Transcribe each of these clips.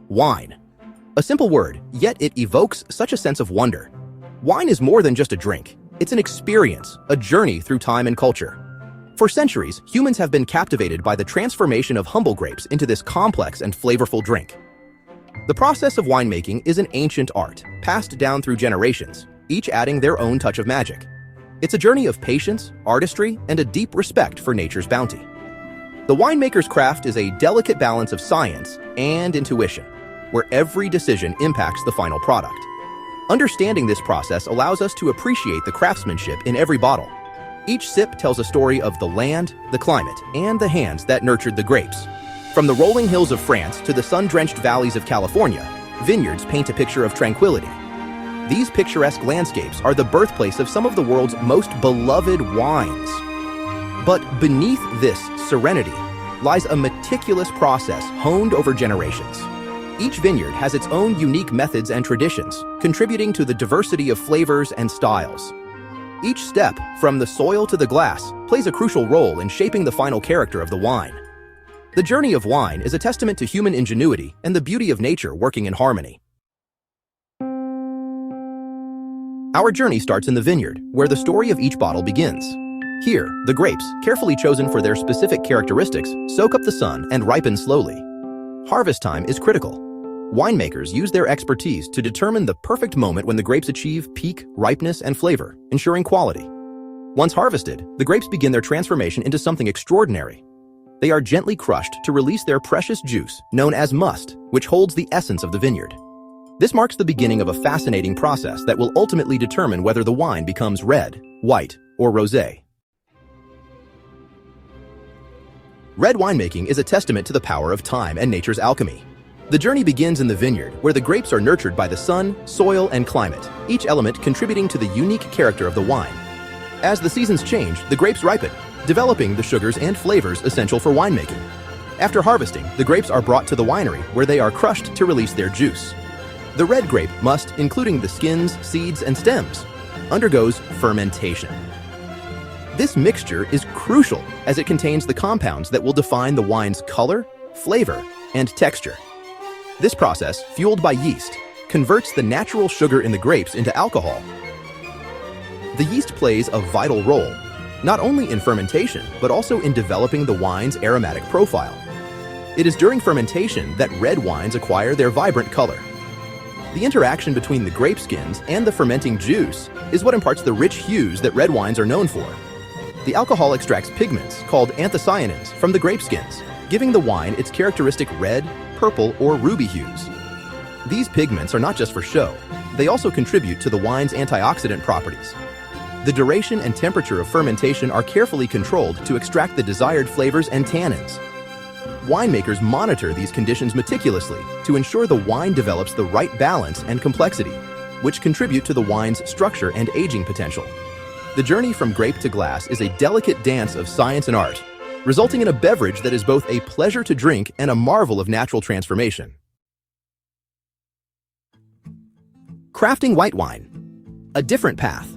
Wine. A simple word, yet it evokes such a sense of wonder. Wine is more than just a drink. It's an experience, a journey through time and culture. For centuries, humans have been captivated by the transformation of humble grapes into this complex and flavorful drink. The process of winemaking is an ancient art, passed down through generations, each adding their own touch of magic. It's a journey of patience, artistry, and a deep respect for nature's bounty. The winemaker's craft is a delicate balance of science and intuition, where every decision impacts the final product. Understanding this process allows us to appreciate the craftsmanship in every bottle. Each sip tells a story of the land, the climate, and the hands that nurtured the grapes. From the rolling hills of France to the sun-drenched valleys of California, vineyards paint a picture of tranquility. These picturesque landscapes are the birthplace of some of the world's most beloved wines. But beneath this serenity lies a meticulous process honed over generations. Each vineyard has its own unique methods and traditions, contributing to the diversity of flavors and styles. Each step, from the soil to the glass, plays a crucial role in shaping the final character of the wine. The journey of wine is a testament to human ingenuity and the beauty of nature working in harmony. Our journey starts in the vineyard, where the story of each bottle begins. Here, the grapes, carefully chosen for their specific characteristics, soak up the sun and ripen slowly. Harvest time is critical. Winemakers use their expertise to determine the perfect moment when the grapes achieve peak ripeness and flavor, ensuring quality. Once harvested, the grapes begin their transformation into something extraordinary. They are gently crushed to release their precious juice, known as must, which holds the essence of the vineyard. This marks the beginning of a fascinating process that will ultimately determine whether the wine becomes red, white, or rosé. Red winemaking is a testament to the power of time and nature's alchemy. The journey begins in the vineyard, where the grapes are nurtured by the sun, soil, and climate, each element contributing to the unique character of the wine. As the seasons change, the grapes ripen, developing the sugars and flavors essential for winemaking. After harvesting, the grapes are brought to the winery, where they are crushed to release their juice. The red grape must, including the skins, seeds, and stems, undergoes fermentation. This mixture is crucial as it contains the compounds that will define the wine's color, flavor, and texture. This process, fueled by yeast, converts the natural sugar in the grapes into alcohol. The yeast plays a vital role, not only in fermentation, but also in developing the wine's aromatic profile. It is during fermentation that red wines acquire their vibrant color. The interaction between the grape skins and the fermenting juice is what imparts the rich hues that red wines are known for. The alcohol extracts pigments called anthocyanins from the grape skins, giving the wine its characteristic red, purple, or ruby hues. These pigments are not just for show, they also contribute to the wine's antioxidant properties. The duration and temperature of fermentation are carefully controlled to extract the desired flavors and tannins. Winemakers monitor these conditions meticulously to ensure the wine develops the right balance and complexity, which contribute to the wine's structure and aging potential. The journey from grape to glass is a delicate dance of science and art, resulting in a beverage that is both a pleasure to drink and a marvel of natural transformation. Crafting white wine. A different path.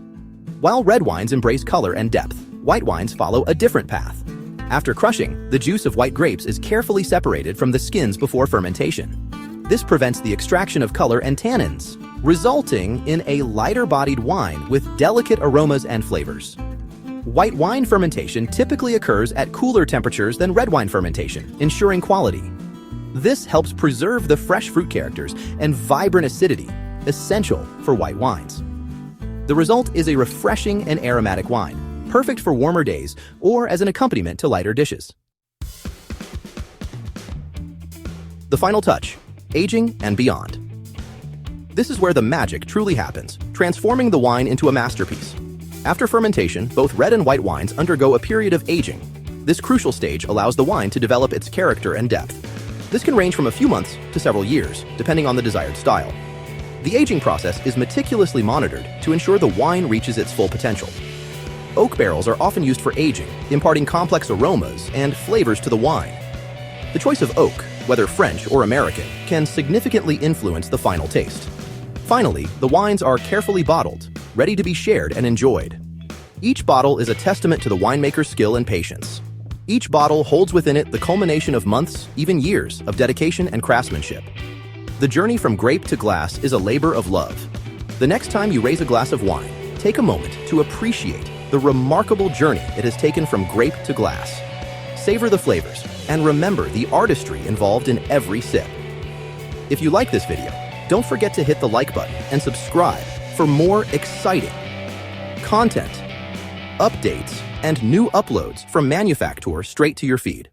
While red wines embrace color and depth, white wines follow a different path. After crushing, the juice of white grapes is carefully separated from the skins before fermentation. This prevents the extraction of color and tannins, resulting in a lighter-bodied wine with delicate aromas and flavors. White wine fermentation typically occurs at cooler temperatures than red wine fermentation, ensuring quality. This helps preserve the fresh fruit characters and vibrant acidity essential for white wines. The result is a refreshing and aromatic wine, perfect for warmer days or as an accompaniment to lighter dishes. The final touch, aging and beyond. This is where the magic truly happens, transforming the wine into a masterpiece. After fermentation, both red and white wines undergo a period of aging. This crucial stage allows the wine to develop its character and depth. This can range from a few months to several years, depending on the desired style. The aging process is meticulously monitored to ensure the wine reaches its full potential. Oak barrels are often used for aging, imparting complex aromas and flavors to the wine. The choice of oak, whether French or American, can significantly influence the final taste. Finally, the wines are carefully bottled, ready to be shared and enjoyed. Each bottle is a testament to the winemaker's skill and patience. Each bottle holds within it the culmination of months, even years, of dedication and craftsmanship. The journey from grape to glass is a labor of love. The next time you raise a glass of wine, take a moment to appreciate the remarkable journey it has taken from grape to glass. Savor the flavors and remember the artistry involved in every sip. If you like this video, don't forget to hit the like button and subscribe for more exciting content, updates, and new uploads from Manufactour straight to your feed.